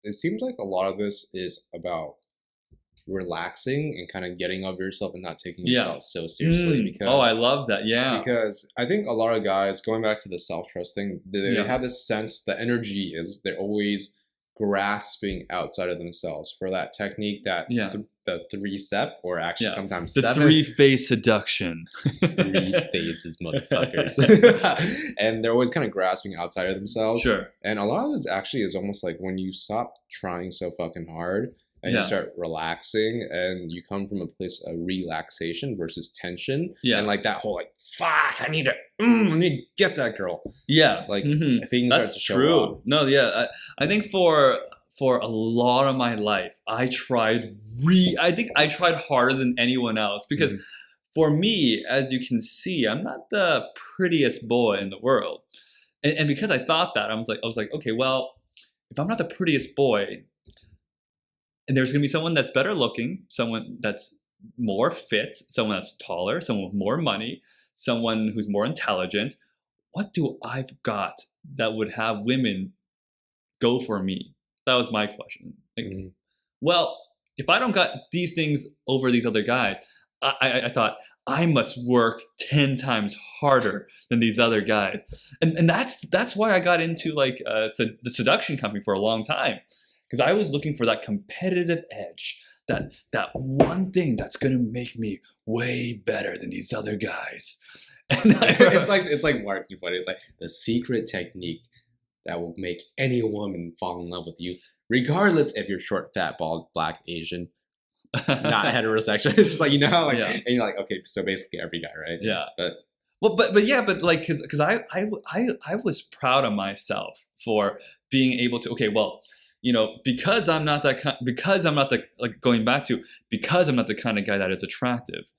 it seems like a lot of this is about relaxing and kind of getting over yourself and not taking Yeah. yourself so seriously Oh, I because love that. Yeah. I think a lot of guys going back to the self-trust thing, they Yeah. have this sense the energy is they're always grasping outside of themselves for that technique that Yeah. the three step or actually Yeah. sometimes The seven three-phase seduction. three phases motherfuckers and they're always kind of grasping outside of themselves Sure. and a lot of this actually is almost like when you stop trying so fucking hard and you Yeah. start relaxing and you come from a place of relaxation versus tension Yeah. and like that whole like fuck I need to get that girl Yeah. like Mhm. things start That's to show true. up. No, yeah. I think for a lot of my life, I think I tried harder than anyone else because Mhm. for me, as you can see, I'm not the prettiest boy in the world. And because I thought that, I was like, okay, well, if I'm not the prettiest boy, and there's gonna be someone that's better looking, someone that's more fit, someone that's taller, someone with more money, someone who's more intelligent. What do I've got that would have women go for me? That was my question. Like, Mhm. well, if I don't got these things over these other guys, I thought I must work 10 times harder than these other guys. And that's why I got into like the seduction company for a long time. Because I was looking for that competitive edge, that one thing that's gonna make me way better than these other guys. And It's like marketing funny. It's like the secret technique that will make any woman fall in love with you, regardless if you're short, fat, bald, black, Asian, not heterosexual. It's just like you know how like Yeah. and you're like, okay, so basically every guy, right? Yeah. But Well, but yeah, but like, cause I was proud of myself for being able to. Okay, well, because I'm not that kind, because I'm not the like going back to because I'm not the kind of guy that is attractive.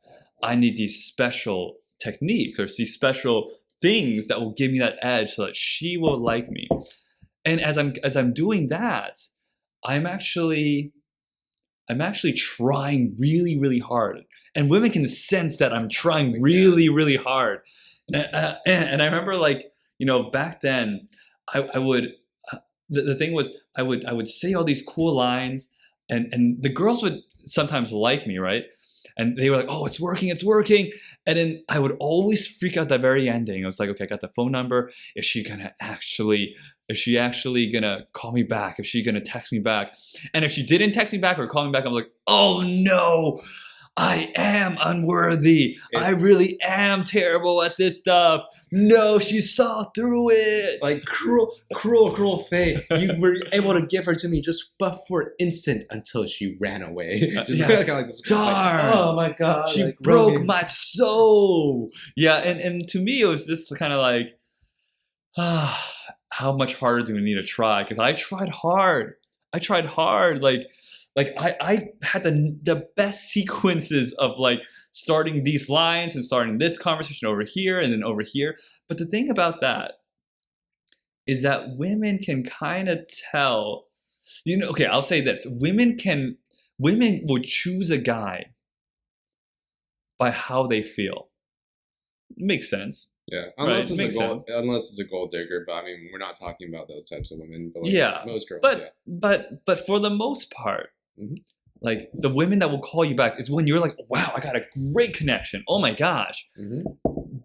I need these special techniques or these special things that will give me that edge so that she will like me. And as I'm doing that, I'm actually I'm actually trying really, really hard. And women can sense that I'm trying really, really hard. And I remember like, back then I would, the thing was I would say all these cool lines and the girls would sometimes like me, right? And they were like, oh, it's working, it's working. And then I would always freak out the very ending. I was like, okay, I got the phone number. Is she actually gonna call me back? Is she gonna text me back? And if she didn't text me back or call me back, I'm like, oh no, I am unworthy. I really am terrible at this stuff. No, she saw through it. like cruel fate. You were able to give her to me just but for an instant until she ran away. Just Yeah. kind of like this, Darn. like, oh my god, She like, broke Rogan. my soul. Yeah, and to me it was just kind of like, how much harder do we need to try? Because I tried hard. Like I had the best sequences of like starting these lines and starting this conversation over here and then over here. But the thing about that is that women can kind of tell, okay, I'll say this. Women will choose a guy by how they feel. It makes sense. Yeah, Right, makes sense. unless it's a gold digger, but I mean, we're not talking about those types of women. But like Yeah. most girls, yeah. But for the most part, Mhm. like the women that will call you back is when you're like, wow, I got a great connection. Oh my gosh. Mhm.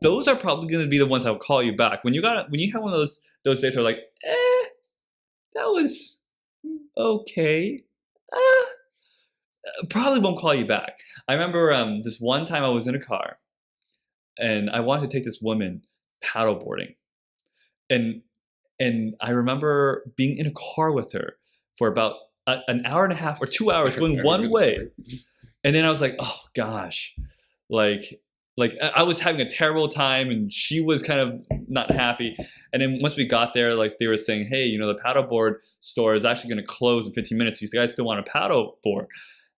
Those are probably going to be the ones that will call you back. When you have one of those days where like, that was okay. Probably won't call you back. I remember this one time I was in a car and I wanted to take this woman paddleboarding. And I remember being in a car with her for about an hour and a half or 2 hours going Very one good way. story. And then I was like, oh gosh, like I was having a terrible time and she was kind of not happy. And then once we got there, like they were saying, hey, the paddleboard store is actually going to close in 15 minutes. You guys still want a paddleboard?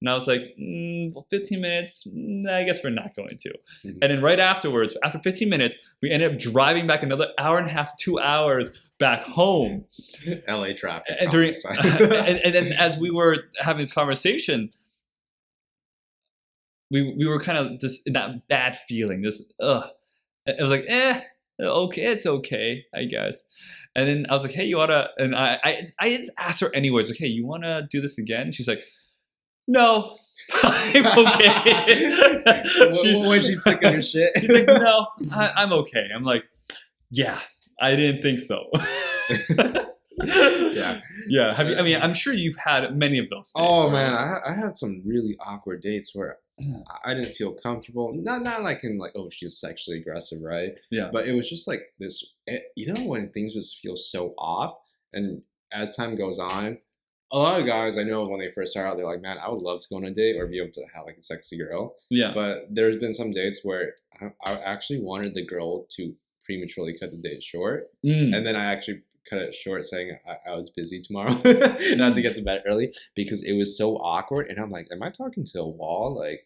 And I was like, well, 15 minutes, I guess we're not going to. Mhm. And then right afterwards, after 15 minutes, we ended up driving back another hour and a half to 2 hours back home. LA traffic. And, and then as we were having this conversation, we were kind of just in that bad feeling. It was like, Okay, it's okay, I guess. And then I was like, hey, you wanna? And I just asked her anyways, like, hey, you wanna do this again? She's like, no, I'm okay. When she's sick of your shit. She's like, no, I'm okay. I'm like, yeah, I didn't think so. Yeah. Yeah. Have you? I mean, I'm sure you've had many of those dates. Oh right? man, I had some really awkward dates where I didn't feel comfortable. Not like in like, oh, she's sexually aggressive, right? Yeah. But it was just like this. You know when things just feel so off, and as time goes on, a lot of guys I know when they first start out, they're like, man, I would love to go on a date or be able to have like a sexy girl. Yeah. But there's been some dates where I actually wanted the girl to prematurely cut the date short, and then I actually cut it short saying I was busy tomorrow and I had to get to bed early because it was so awkward. And I'm like, am I talking to a wall? Like,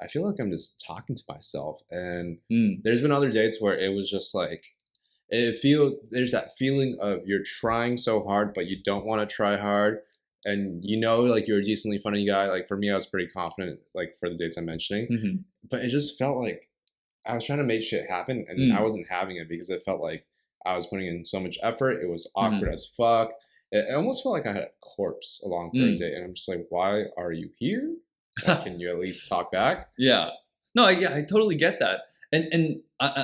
I feel like I'm just talking to myself. And there's been other dates where it was just like, it feels, there's that feeling of you're trying so hard, but you don't want to try hard. And you know, like you're a decently funny guy. Like for me, I was pretty confident, like for the dates I'm mentioning, but it just felt like I was trying to make shit happen and I wasn't having it because it felt like I was putting in so much effort. It was awkward as fuck. It almost felt like I had a corpse along for a date. And I'm just like, why are you here? Like, can you at least talk back? Yeah. No, yeah, I totally get that. And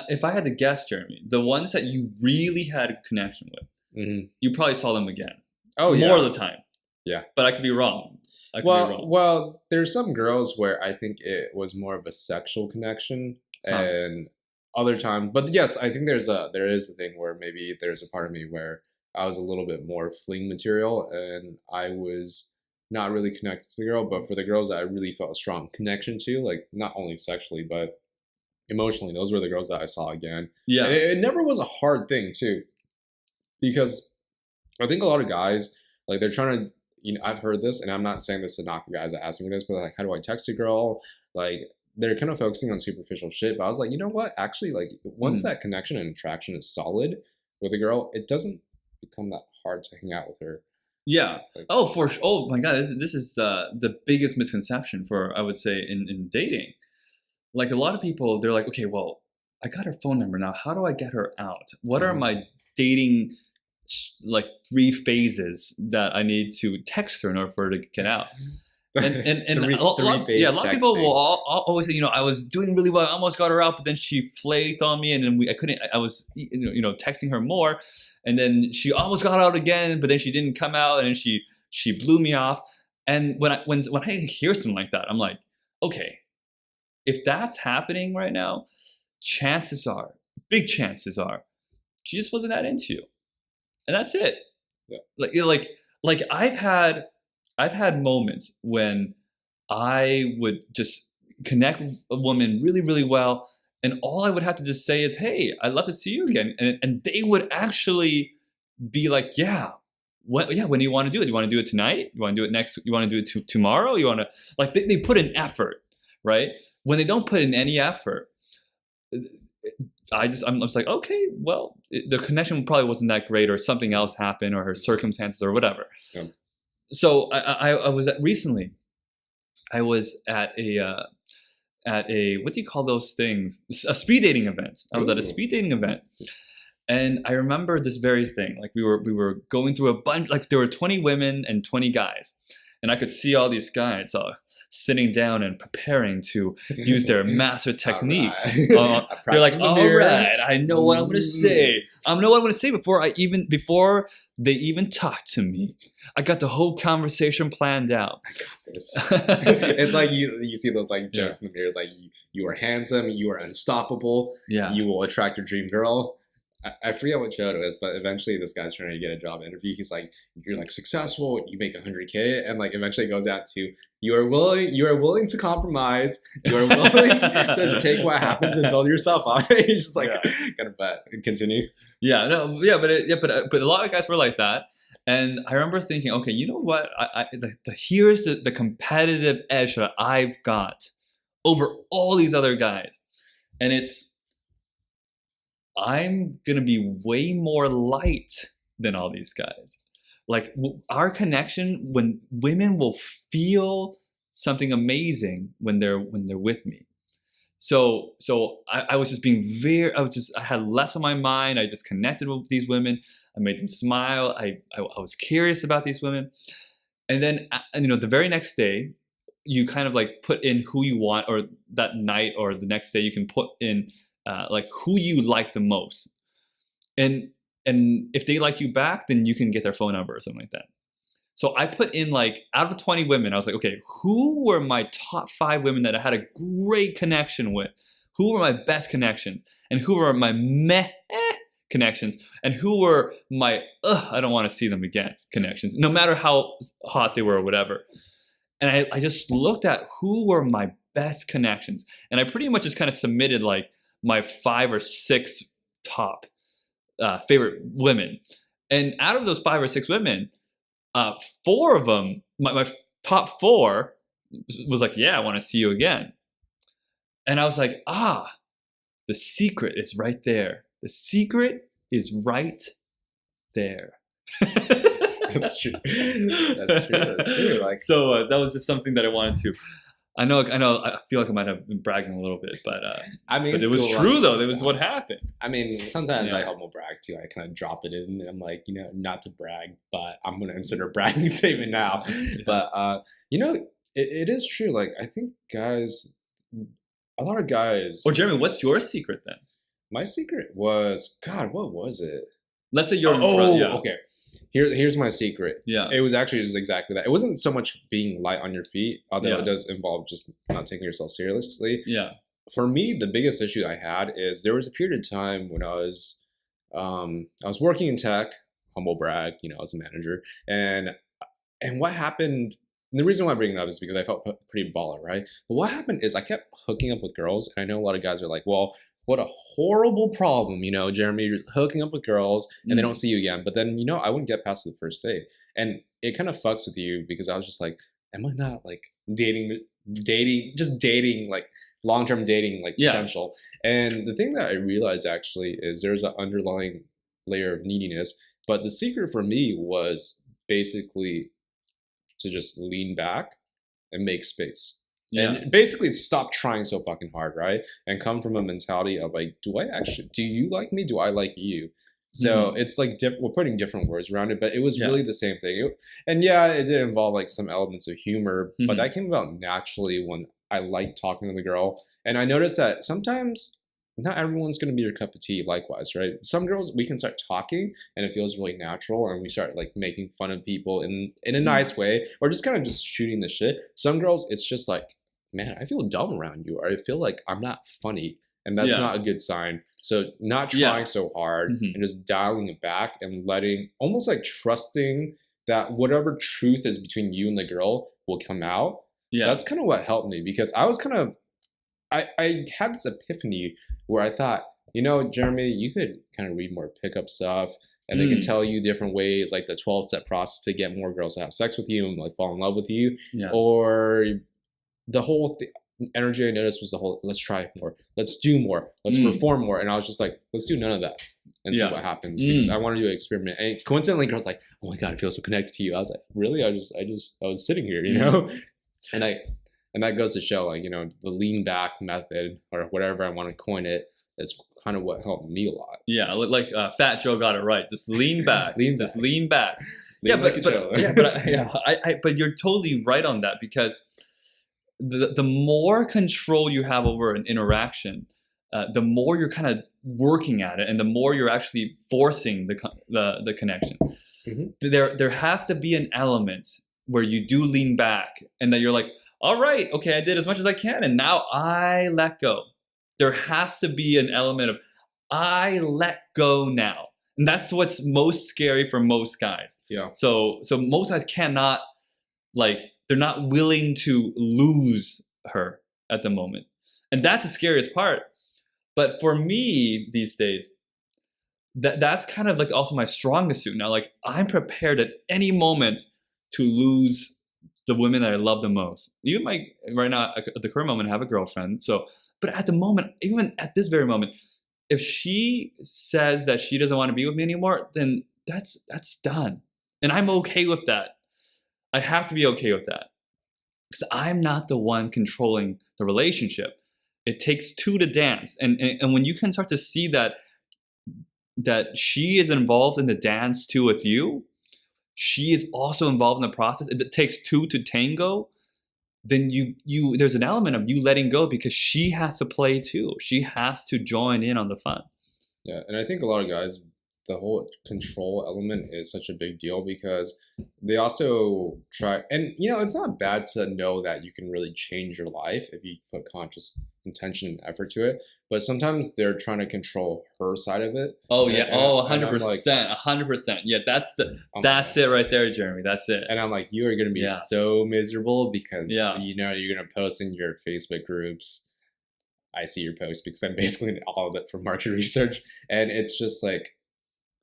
if I had to guess, Jeremy, the ones that you really had a connection with, you probably saw them again. Oh, yeah. More of the time. Yeah. But I could be wrong. Well, there's some girls where I think it was more of a sexual connection and other time, but yes, I think there is a thing where maybe there's a part of me where I was a little bit more fling material and I was not really connected to the girl, but for the girls that I really felt a strong connection to, like not only sexually but emotionally, those were the girls that I saw again. Yeah. And it never was a hard thing too, because I think a lot of guys, like they're trying to, you know, I've heard this, and I'm not saying this to knock the guys that ask me this, but like, how do I text a girl? Like, they're kind of focusing on superficial shit, but I was like, you know what? Actually, like, once that connection and attraction is solid with a girl, it doesn't become that hard to hang out with her. Yeah. Like, Oh my God. This is the biggest misconception for, I would say, in dating. Like a lot of people, they're like, okay, well, I got her phone number now. How do I get her out? What are my dating like 3 phases that I need to text her in order for her to get out? And a lot of people will always say, you know, I was doing really well, I almost got her out, but then she flaked on me, and then I was texting her more, and then she almost got out again, but then she didn't come out, and then she blew me off. And when I hear something like that, I'm like, okay, if that's happening right now, big chances are, she just wasn't that into you, and that's it. Yeah. Like I've had moments when I would just connect with a woman really, really well, and all I would have to just say is, hey, I'd love to see you again. And they would actually be like, yeah, when do you want to do it? You want to do it tonight? You want to do it next? You want to do it tomorrow? You want to, like, they put in effort, right? When they don't put in any effort, I'm just like, okay, well, the connection probably wasn't that great, or something else happened, or her circumstances, or whatever. Yeah. So I was recently, I was at a what do you call those things? A speed dating event. I was at a speed dating event, and I remember this very thing. Like we were going through a bunch. Like there were 20 women and 20 guys, and I could see all these guys sitting down and preparing to use their master techniques. They're like, all right, I know what I'm going to say. I know what I'm going to say before they even talk to me. I got the whole conversation planned out. I got this. It's like you see those like jokes in the mirror. It's like you are handsome, you are unstoppable. Yeah, you will attract your dream girl. I forget what show it is, but eventually this guy's trying to get a job interview. He's like, you're like successful, you make 100K, and like eventually it goes out to you are willing to compromise, you are willing to take what happens and build yourself up. He's just like, gotta bet. Continue. Yeah, no, yeah, but a lot of guys were like that, and I remember thinking, okay, you know what? Here's the competitive edge that I've got over all these other guys, and it's, I'm going to be way more light than all these guys. Like our connection, when women will feel something amazing when they're with me. I was just being I had less on my mind. I just connected with these women. I made them smile. I was curious about these women. And then, the very next day, you kind of like put in who you want, or that night or the next day, you can put in like who you like the most. And if they like you back, then you can get their phone number or something like that. So I put in like, out of 20 women, I was like, okay, who were my top 5 women that I had a great connection with? Who were my best connections? And who were my connections? And who were my, I don't want to see them again connections, no matter how hot they were or whatever. And I just looked at who were my best connections. And I pretty much just kind of submitted like my 5 or 6 top favorite women. And out of those 5 or 6 women, 4 of them, my top 4 was like, yeah, I want to see you again. And I was like, the secret is right there. The secret is right there. That's true. That's true. That's true. Like, so that was just something that I wanted to. I know. I feel like I might have been bragging a little bit, but I mean, but it was cool, true though. It was what happened. I mean, sometimes Yeah. I humble brag too. I kind of drop it in, and I'm like, not to brag, but I'm gonna consider bragging statement now. But it is true. Like, I think guys, a lot of guys. Well, Jeremy, what's your secret then? My secret was, God, what was it? Let's say you're in front. Yeah. Okay. Here's my secret. Yeah. It was actually just exactly that. It wasn't so much being light on your feet, although Yeah. it does involve just not taking yourself seriously. Yeah. For me, the biggest issue I had is there was a period of time when I was working in tech, humble brag, I was a manager, and what happened. And the reason why I bring it up is because I felt pretty baller, right? But what happened is I kept hooking up with girls, and I know a lot of guys are like, well, what a horrible problem, Jeremy, you're hooking up with girls and they don't see you again. But then, I wouldn't get past the first date. And it kind of fucks with you because I was just like, am I not like dating, like long-term dating, like potential? And the thing that I realized actually is there's an underlying layer of neediness. But the secret for me was basically to just lean back and make space. Yeah. And basically stop trying so fucking hard, right? And come from a mentality of like, do you like me? Do I like you? So it's like we're putting different words around it, but it was really the same thing. It did involve like some elements of humor, but that came about naturally when I liked talking to the girl. And I noticed that sometimes not everyone's going to be your cup of tea likewise, right? Some girls, we can start talking and it feels really natural and we start like making fun of people in a nice way or just kind of just shooting the shit. Some girls, it's just like, man, I feel dumb around you, or I feel like I'm not funny, and that's not a good sign. So not trying so hard and just dialing it back and almost like trusting that whatever truth is between you and the girl will come out. Yeah. That's kind of what helped me because I was I had this epiphany where I thought, Jeremy, you could kind of read more pickup stuff and they can tell you different ways, like the 12-step process to get more girls to have sex with you and like fall in love with you. Yeah. Or the whole energy I noticed was the whole, let's try more, let's do more, let's perform more. And I was just like, let's do none of that and see what happens because I wanted to experiment. And coincidentally, girls like, oh my God, I feel so connected to you. I was like, really? I was sitting here, and that goes to show like, the lean back method or whatever I want to coin it is kind of what helped me a lot. Yeah. Like Fat Joe got it right. Just lean back. Lean back. But you're totally right on that because the more control you have over an interaction, the more you're kind of working at it, and the more you're actually forcing the connection. There has to be an element where you do lean back, and that you're like, all right, okay, I did as much as I can, and now I let go. There has to be an element of I let go now, and that's what's most scary for most guys. Yeah. So most guys cannot they're not willing to lose her at the moment. And that's the scariest part. But for me these days, that's kind of like also my strongest suit now. Like I'm prepared at any moment to lose the women that I love the most. Even right now, at the current moment, I have a girlfriend. But at the moment, even at this very moment, if she says that she doesn't want to be with me anymore, then that's done. And I'm okay with that. I have to be okay with that because I'm not the one controlling the relationship. It takes two to dance, and when you can start to see that she is involved in the dance too with you, she is also involved in the process. It takes two to tango. Then you there's an element of you letting go because she has to play too. She has to join in on the fun. Yeah, and I think a lot of guys, the whole control element is such a big deal because they also try, and it's not bad to know that you can really change your life if you put conscious intention and effort to it. But sometimes they're trying to control her side of it. Oh yeah, oh and I'm like, 100%, 100%. Yeah, I'm that's it right there, Jeremy. That's it. And I'm like, you are gonna be Yeah. so miserable because Yeah. you're gonna post in your Facebook groups. I see your post because I'm basically all of it for market research, and it's just like,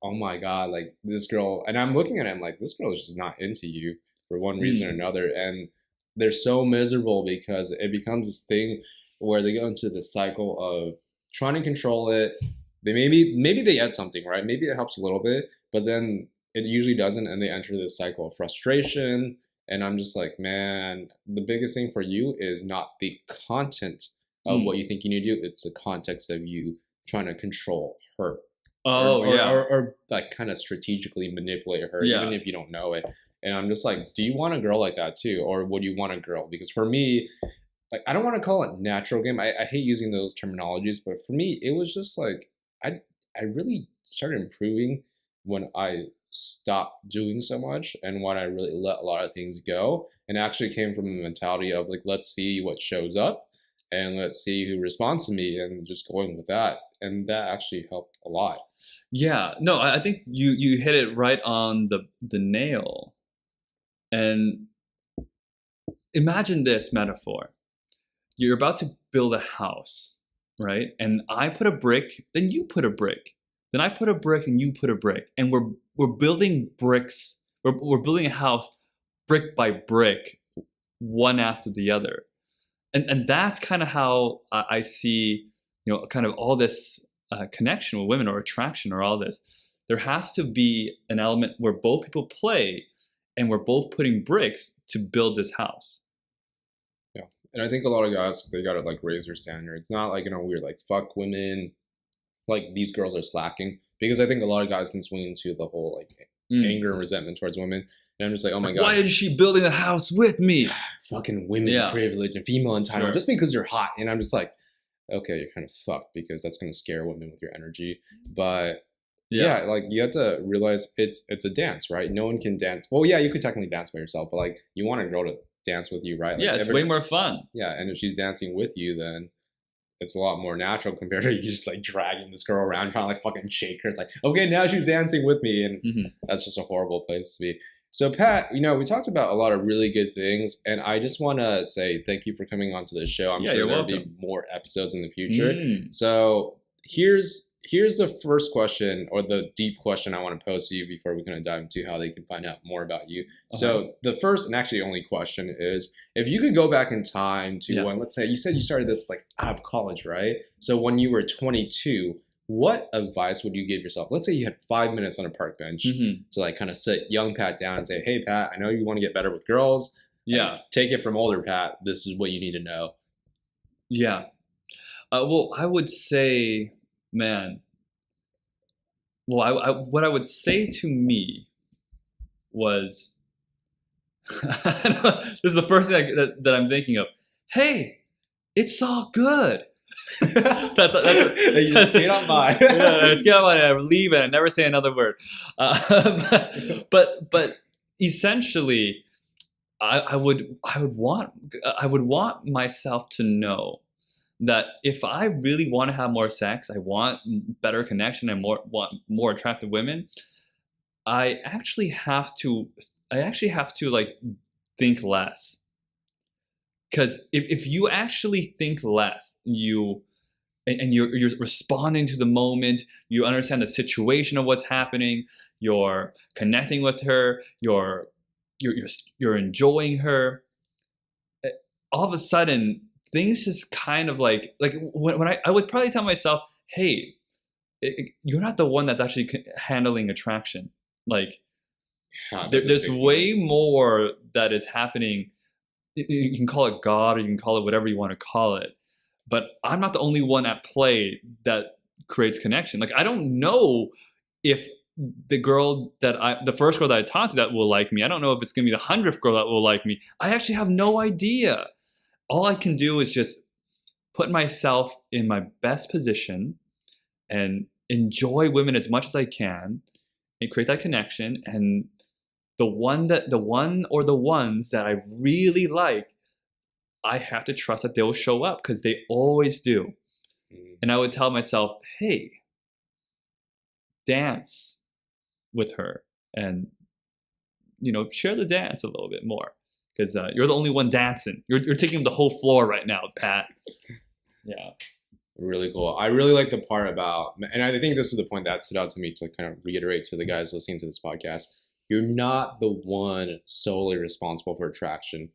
oh my god, like this girl, and I'm looking at it, I'm like, this girl is just not into you for one reason or another, and they're so miserable because it becomes this thing where they go into the cycle of trying to control it. They maybe they add something, right? Maybe it helps a little bit, but then it usually doesn't, and they enter this cycle of frustration. And I'm just like, man, the biggest thing for you is not the content of what you think you need to do. It's the context of you trying to control her. Oh, yeah. Or like kind of strategically manipulate her, Yeah. even if you don't know it. And I'm just like, do you want a girl like that too? Or would you want a girl? Because for me, like, I don't want to call it natural game. I hate using those terminologies, but for me, it was just like, I really started improving when I stopped doing so much and when I really let a lot of things go, and actually came from a mentality of like, let's see what shows up and let's see who responds to me, and just going with that. And that actually helped a lot. Yeah, no, I think you hit it right on the nail. And imagine this metaphor. You're about to build a house, right? And I put a brick, then you put a brick. Then I put a brick and you put a brick. And we're building bricks. We're building a house brick by brick, one after the other. And that's kind of how I see, kind of all this connection with women or attraction or all this. There has to be an element where both people play and we're both putting bricks to build this house. Yeah. And I think a lot of guys, they gotta like raise their standards. Not like in a weird like fuck women, like these girls are slacking. Because I think a lot of guys can swing into the whole like anger and resentment towards women. And I'm just like, oh my god, why is she building the house with me? Fucking women privilege and female entitlement just because you're hot. And I'm just like, okay, you're kind of fucked because that's gonna scare women with your energy. But yeah, like you have to realize it's a dance, right? No one can dance. Well, yeah, you could technically dance by yourself, but like you want a girl to dance with you, right? Like, it's way more fun. Yeah, and if she's dancing with you, then it's a lot more natural compared to you just like dragging this girl around trying to like fucking shake her. It's like, okay, now she's dancing with me, and that's just a horrible place to be. So Pat, we talked about a lot of really good things, and I just want to say thank you for coming onto the show. I'm sure there'll be more episodes in the future. So here's the first question, or the deep question I want to pose to you before we kind of dive into how they can find out more about you. So the first and actually only question is, if you could go back in time to when, let's say you said you started this like out of college, right? So when you were 22, what advice would you give yourself? Let's say you had 5 minutes on a park bench to like kind of sit young Pat down and say, hey Pat, I know you want to get better with girls. Take it from older Pat. This is what you need to know. Yeah. Well, I would say, man. Well, what I would say to me was, this is the first thing that I'm thinking of. Hey, it's all good. You just skate on by. I skate on by and I leave and I never say another word. But essentially, I would want myself to know that if I really want to have more sex, I want better connection and want more attractive women, I actually have to like think less. Because if you actually think less, you're responding to the moment, you understand the situation of what's happening, you're connecting with her, you're enjoying her, all of a sudden things just kind of like when I would probably tell myself, hey, you're not the one that's actually handling attraction. Like there's way more that is happening. You can call it God or you can call it whatever you want to call it. but I'm not the only one at play that creates connection. Like I don't know if the first girl that I talked to that will like me. I don't know if it's gonna be the 100th girl that will like me. I actually have no idea. All I can do is just put myself in my best position and enjoy women as much as I can and create that connection. And the one or the ones that I really like, I have to trust that they will show up because they always do. And I would tell myself, hey, dance with her and, share the dance a little bit more because you're the only one dancing. You're taking the whole floor right now, Pat. Yeah. Really cool. I really like the part about, and I think this is the point that stood out to me to kind of reiterate to the guys listening to this podcast. You're not the one solely responsible for attraction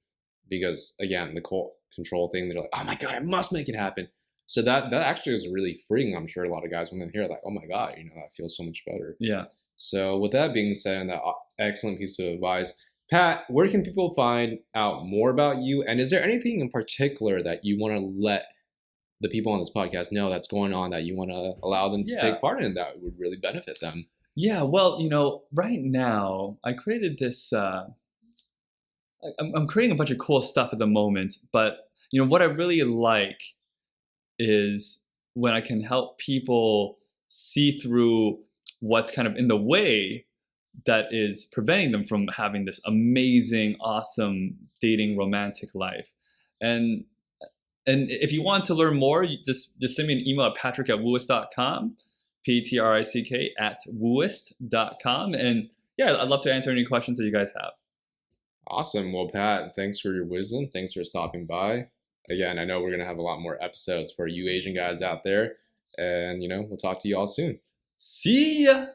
because, again, the control thing, they're like, oh my God, I must make it happen. So that actually is really freeing, I'm sure, a lot of guys when they hear like, oh my God, that feels so much better. Yeah. So with that being said, and that excellent piece of advice, Pat, where can people find out more about you? And is there anything in particular that you want to let the people on this podcast know that's going on that you want to allow them to take part in that would really benefit them? Yeah, well, right now I created this, I'm creating a bunch of cool stuff at the moment, but what I really like is when I can help people see through what's kind of in the way that is preventing them from having this amazing, awesome dating romantic life. And if you want to learn more, you just send me an email at patrick@wooist.com, patrick@wooist.com. And yeah, I'd love to answer any questions that you guys have. Awesome. Well, Pat, thanks for your wisdom. Thanks for stopping by. Again, I know we're going to have a lot more episodes for you Asian guys out there. And, we'll talk to you all soon. See ya!